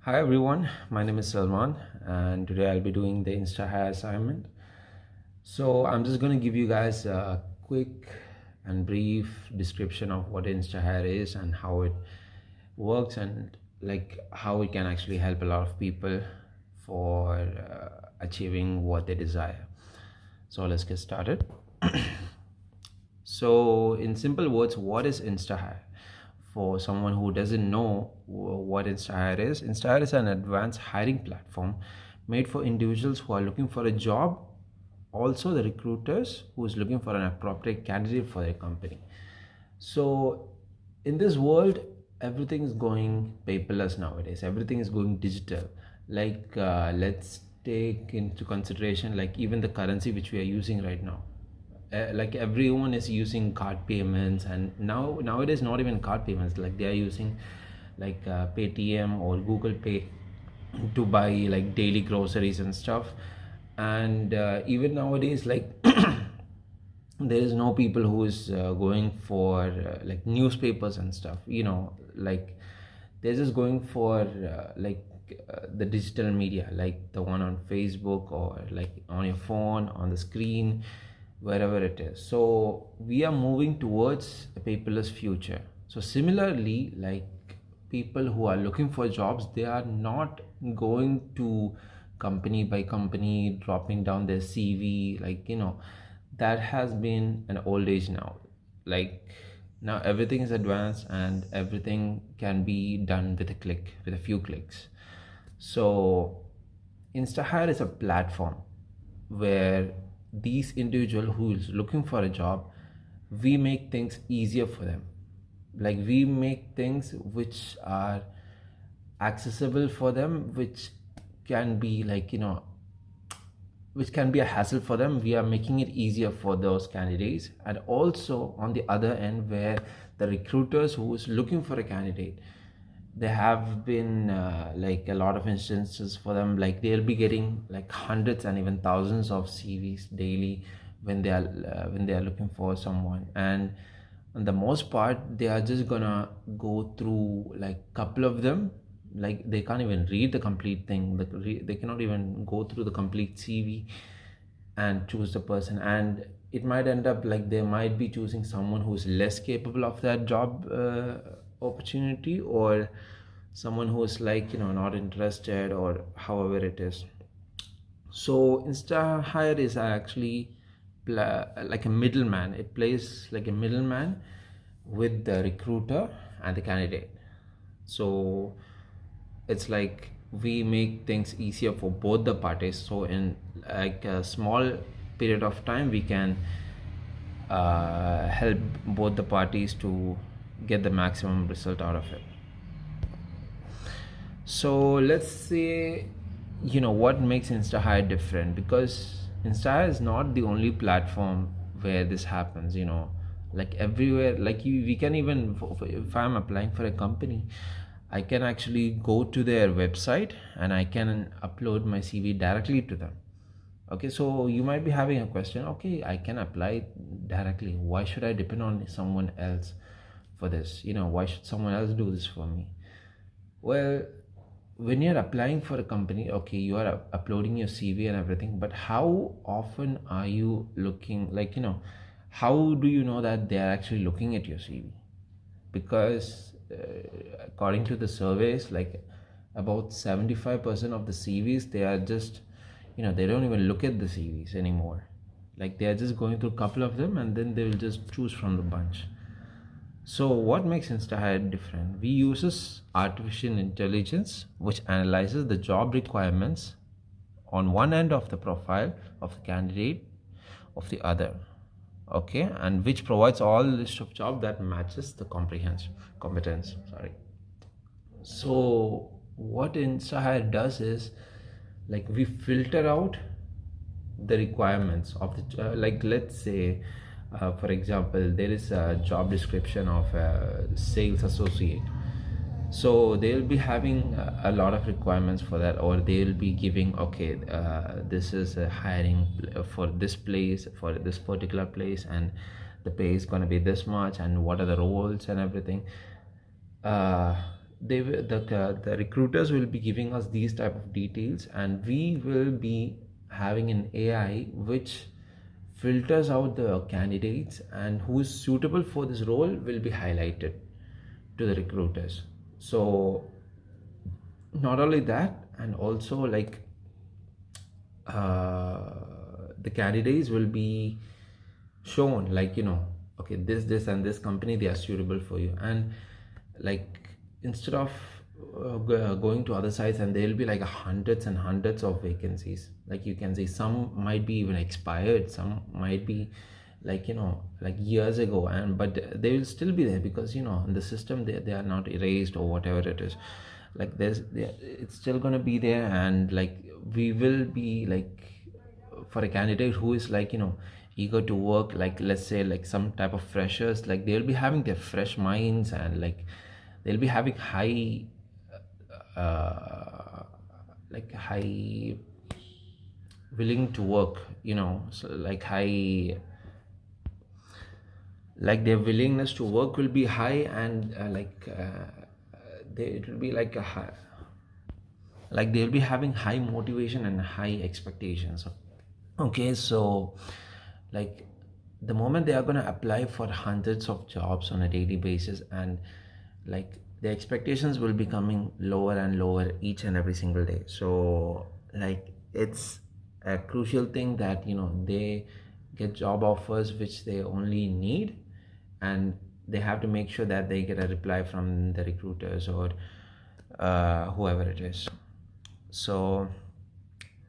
Hi everyone, my name is Salman and today I'll be doing the Instahyre assignment. So I'm just going to give you guys a quick and brief description of what Instahyre is and how it works and like how it can actually help a lot of people for achieving what they desire. So let's get started. So in simple words, what is Instahyre? For someone who doesn't know what Instahyre is an advanced hiring platform made for individuals who are looking for a job, also the recruiters who is looking for an appropriate candidate for their company. So in this world, everything is going paperless nowadays. Everything is going digital. Let's take into consideration like even the currency which we are using right now. Like everyone is using card payments, and nowadays not even card payments, like they are using like Paytm or Google Pay to buy like daily groceries and stuff. And even nowadays, like there is no people who is going for like newspapers and stuff, like they're just going for the digital media, like the one on Facebook or like on your phone, on the screen, wherever it is. So we are moving towards a paperless future. So similarly, like people who are looking for jobs, they are not going to company by company dropping down their CV, that has been an old age now. Like now everything is advanced and everything can be done with a click, with a few clicks. So Instahyre is a platform where these individual who is looking for a job, we make things easier for them. Like we make things which are accessible for them, which can be which can be a hassle for them. We are making it easier for those candidates. And also on the other end, where the recruiters who is looking for a candidate, there have been like a lot of instances for them, like they'll be getting like hundreds and even thousands of CVs daily when they are looking for someone. And on the most part, they are just gonna go through like couple of them. Like they can't even read the complete thing. They cannot even go through the complete CV and choose the person. And it might end up like they might be choosing someone who's less capable of that job opportunity, or someone who's not interested, or however it is. So Instahyre is actually like a middleman. It plays like a middleman with the recruiter and the candidate. So it's like we make things easier for both the parties. So in like a small period of time, we can help both the parties to get the maximum result out of it. So let's say, what makes Instahyre different, because Instahyre is not the only platform where this happens. Like everywhere, like we can even, if I'm applying for a company, I can actually go to their website and I can upload my CV directly to them. Okay, so you might be having a question. Okay, I can apply directly. Why should I depend on someone else for this? Why should someone else do this for me? Well, when you're applying for a company, okay, you are uploading your CV and everything, but how often are you looking, how do you know that they are actually looking at your CV? Because according to the surveys, like about 75% of the CVs, they are just, they don't even look at the CVs anymore. Like they are just going through a couple of them and then they will just choose from the bunch. So what makes Instahyre different? We uses artificial intelligence, which analyzes the job requirements on one end of the profile of the candidate of the other. Okay, and which provides all list of job that matches the competence. Sorry. So what Instahyre does is, like, we filter out the requirements of the like, let's say for example, there is a job description of a sales associate. So they'll be having a lot of requirements for that, or they'll be giving, okay, this is a hiring for this place, for this particular place, and the pay is going to be this much, and what are the roles and everything. the recruiters will be giving us these type of details, and we will be having an AI which filters out the candidates, and who is suitable for this role will be highlighted to the recruiters. So not only that, and also like uh, the candidates will be shown, like, okay, this and this company, they are suitable for you. And like, instead of going to other sites, and there'll be like hundreds and hundreds of vacancies, like you can see some might be even expired, some might be like, like years ago, and but they will still be there, because in the system they are not erased or whatever it is. Like it's still gonna be there. And like, we will be like, for a candidate who is like, eager to work, like let's say like some type of freshers, like they'll be having their fresh minds, and like they'll be having uh, high willing to work, so like high, like their willingness to work will be high. And it will be like a high, like they'll be having high motivation and high expectations. Okay, so like, the moment they are going to apply for hundreds of jobs on a daily basis, and like the expectations will be coming lower and lower each and every single day. So like, it's a crucial thing that they get job offers which they only need, and they have to make sure that they get a reply from the recruiters, or whoever it is. So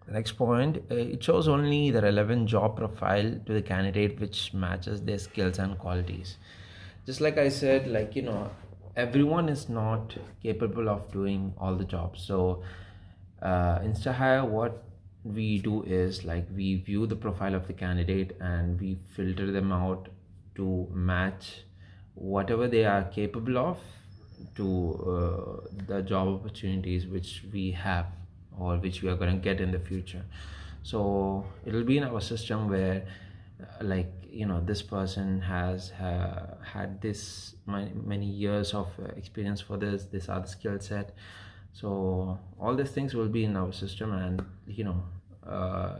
the next point, it shows only the relevant job profile to the candidate which matches their skills and qualities. Just like I said, like, everyone is not capable of doing all the jobs. So Instahyre, what we do is like, we view the profile of the candidate, and we filter them out to match whatever they are capable of to the job opportunities which we have, or which we are going to get in the future. So it'll be in our system where like, this person has had this many years of experience for this other skill set. So all these things will be in our system. And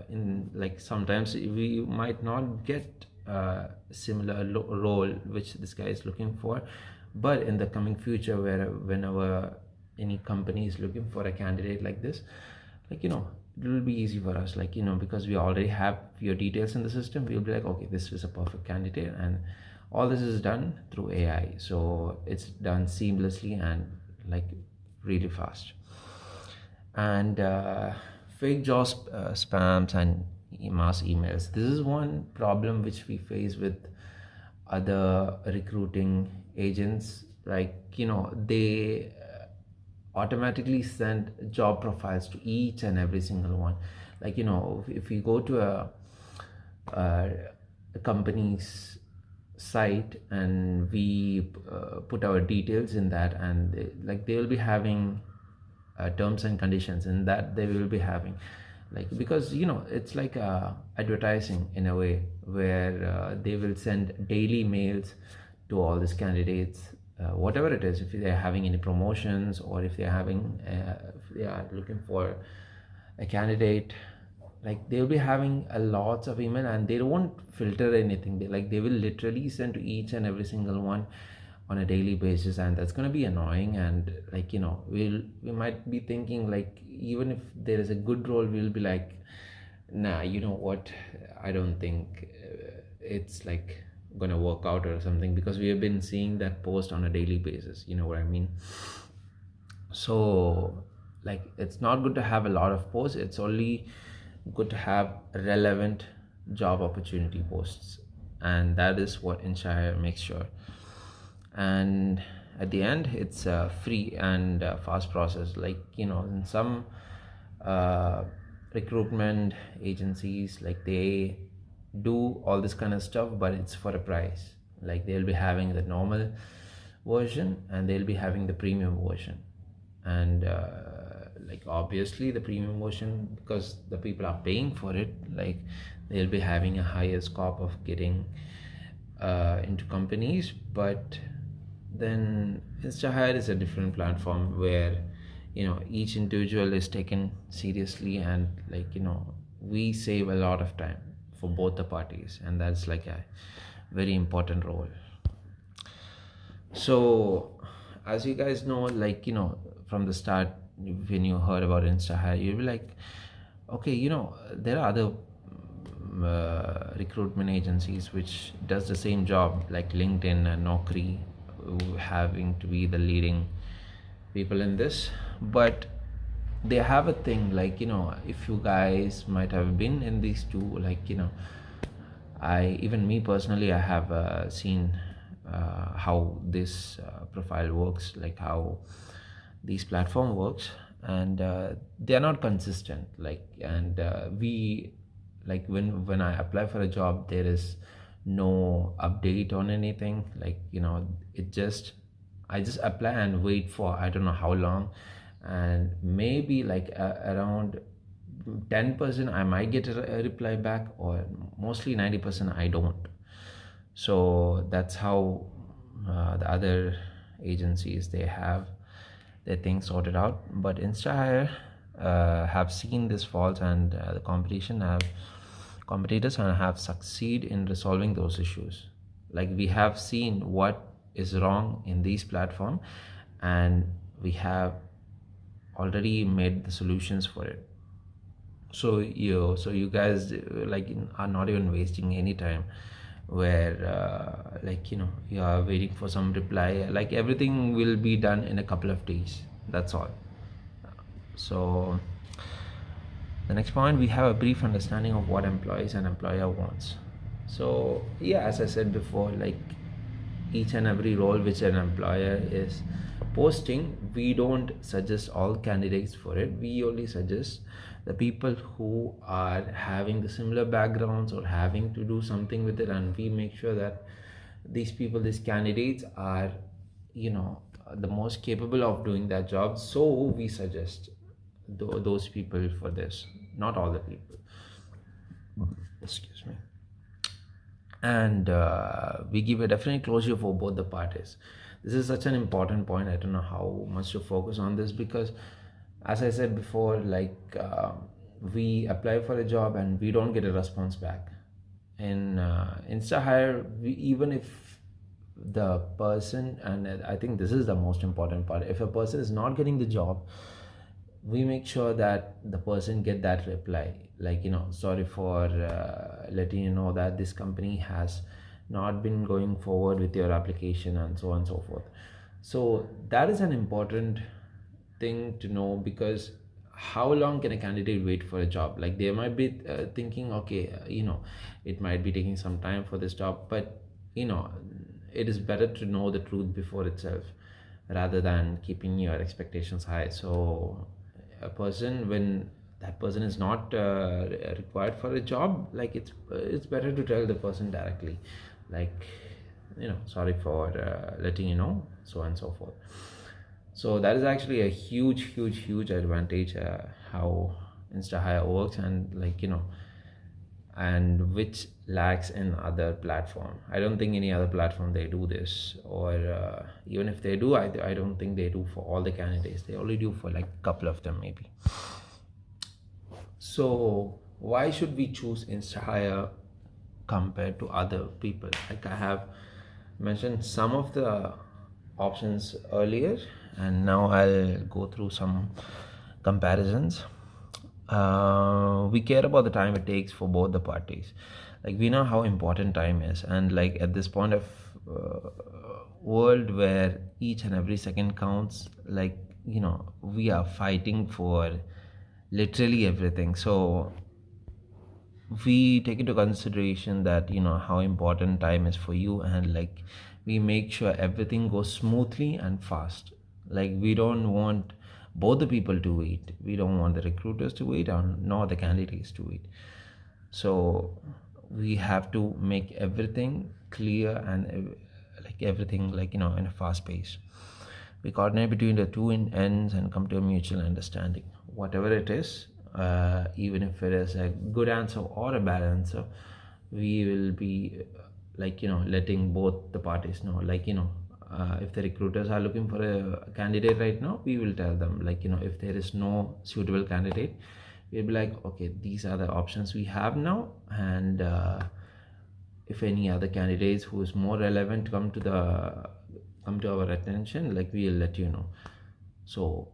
in like, sometimes we might not get a similar role which this guy is looking for, but in the coming future, whenever any company is looking for a candidate like this, like, it will be easy for us, like, because we already have your details in the system. We'll be like, okay, this is a perfect candidate. And all this is done through AI, so it's done seamlessly and like really fast. And fake job spams and mass emails, this is one problem which we face with other recruiting agents. Like, they automatically send job profiles to each and every single one. Like, if we go to a company's site, and we put our details in that, and they will be having terms and conditions in that. They will be having, like, because it's like advertising in a way, where they will send daily mails to all these candidates, whatever it is, if they're having any promotions, or if they're having if they are looking for a candidate, like they'll be having a lots of email, and they won't filter anything. They will literally send to each and every single one on a daily basis, and that's going to be annoying. And like, we might be thinking, like, even if there is a good role, we'll be like, nah, you know what, I don't think it's like gonna work out or something, because we have been seeing that post on a daily basis, you know what I mean. So like, it's not good to have a lot of posts. It's only good to have relevant job opportunity posts, and that is what Instahyre makes sure. And at the end, it's a free and fast process. Like, in some uh, recruitment agencies, like, they do all this kind of stuff, but it's for a price. Like, they'll be having the normal version, and they'll be having the premium version. And like, obviously the premium version, because the people are paying for it, like, they'll be having a higher scope of getting into companies. But then Instahyre is a different platform where each individual is taken seriously, and we save a lot of time for both the parties, and that's like a very important role. So as you guys know, from the start, when you heard about Instahyre, you'll be like, okay, there are other recruitment agencies which does the same job, like LinkedIn and Naukri, having to be the leading people in this. But they have a thing, if you guys might have been in these two, even me personally, I have seen how this profile works, like how these platform works, and they are not consistent, and we when I apply for a job, there is no update on anything, it just I just apply and wait for I don't know how long, and maybe around 10% I might get a reply back, or mostly 90% I don't. So that's how the other agencies, they have their things sorted out. But Instahyre have seen this fault, and the competitors have succeed in resolving those issues. Like, we have seen what is wrong in these platform, and we have already made the solutions for it. So you guys are not even wasting any time, where you are waiting for some reply. Like, everything will be done in a couple of days, that's all. So the next point, we have a brief understanding of what employees and employer wants. So yeah, as I said before, each and every role which an employer is posting, we don't suggest all candidates for it. We only suggest the people who are having the similar backgrounds or having to do something with it, and we make sure that these candidates are the most capable of doing that job. So we suggest those people for this, not all the people. Excuse me. And we give a definite closure for both the parties. This is such an important point. I don't know how much to focus on this, because as I said before, we apply for a job and we don't get a response back. In Instahyre, even if the person, and I think this is the most important part, if a person is not getting the job, we make sure that the person get that reply, sorry for letting you know that this company has not been going forward with your application, and so on and so forth. So that is an important thing to know, because how long can a candidate wait for a job? Like, they might be thinking, okay, it might be taking some time for this job, but it is better to know the truth before itself, rather than keeping your expectations high. So a person, when that person is not required for a job, it's better to tell the person directly, sorry for letting you know, so on and so forth. So that is actually a huge advantage, how Instahyre works, and and which lacks in other platform. I don't think any other platform they do this, or even if they do, I don't think they do for all the candidates. They only do for a couple of them maybe. So why should we choose Instahyre compared to other people? I have mentioned some of the options earlier, and now I'll go through some comparisons. We care about the time it takes for both the parties. We know how important time is, and at this point of world where each and every second counts, we are fighting for literally everything. So we take into consideration that how important time is for you, and we make sure everything goes smoothly and fast. We don't want both the people to wait. We don't want the recruiters to wait, nor the candidates to wait. So we have to make everything clear, and everything in a fast pace. We coordinate between the two ends and come to a mutual understanding. Whatever it is, even if it is a good answer or a bad answer, we will be letting both the parties know, if the recruiters are looking for a candidate right now, we will tell them, like, if there is no suitable candidate, we'll be like, okay, these are the options we have now, and if any other candidates who is more relevant come to our attention, like, we'll let you know. So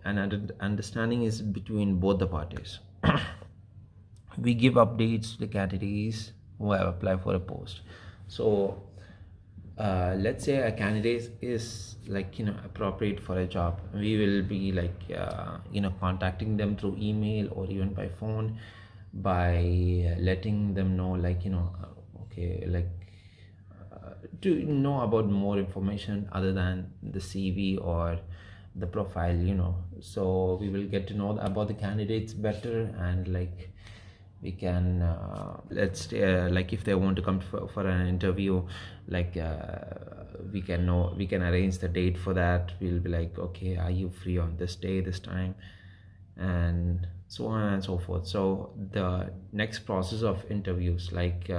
an understanding is between both the parties. We give updates to the candidates who have applied for a post. So let's say a candidate is, like, appropriate for a job, we will be like, contacting them through email or even by phone, by letting them know, like, okay, like, to know about more information other than the CV or the profile. So we will get to know about the candidates better, and like, we can let's like, if they want to come for an interview, like, we can arrange the date for that. We'll be like, okay, are you free on this day, this time, and so on and so forth. So the next process of interviews, like,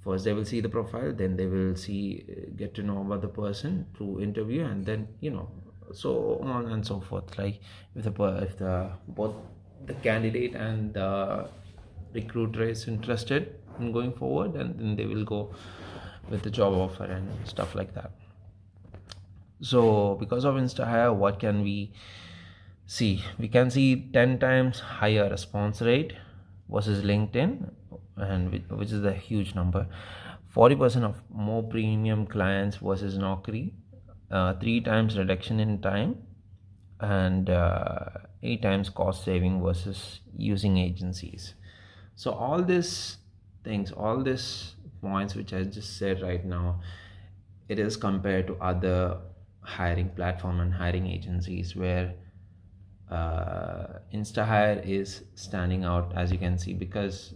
first they will see the profile, then they will get to know about the person through interview, and then so on and so forth. Like, if the both the candidate and the recruiter is interested in going forward, and then they will go with the job offer and stuff like that. So because of Instahyre, what can we see? We can see 10 times higher response rate versus LinkedIn, and which is a huge number. 40% of more premium clients versus Naukri, 3 times reduction in time, and 8 times cost saving versus using agencies. So all these things, all these points which I just said right now, it is compared to other hiring platform and hiring agencies, where Instahyre is standing out, as you can see, because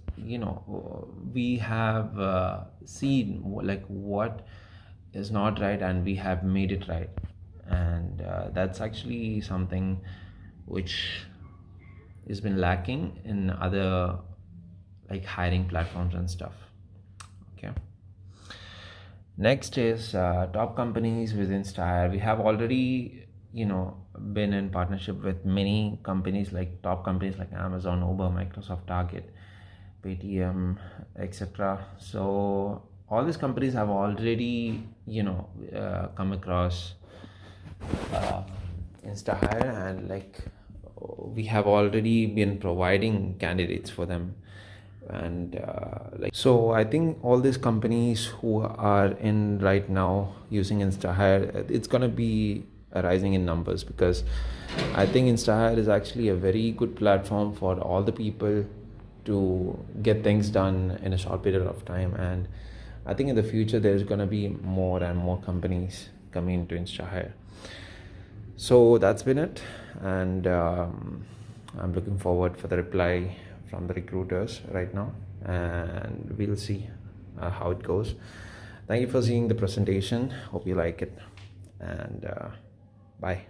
we have seen like what is not right, and we have made it right, and that's actually something which has been lacking in other, like, hiring platforms and stuff. Okay, next is top companies with Instahyre. We have already been in partnership with many companies, like top companies like Amazon, Uber, Microsoft, Target, Paytm, etc. So all these companies have already come across Instahyre, and like, we have already been providing candidates for them, and so I think all these companies who are in right now using Instahyre, it's gonna be rising in numbers, because I think Instahyre is actually a very good platform for all the people to get things done in a short period of time. And I think in the future there's going to be more and more companies coming into Instahyre. So that's been it, and I'm looking forward for the reply from the recruiters right now, and we'll see how it goes. Thank you for seeing the presentation. Hope you like it, and bye.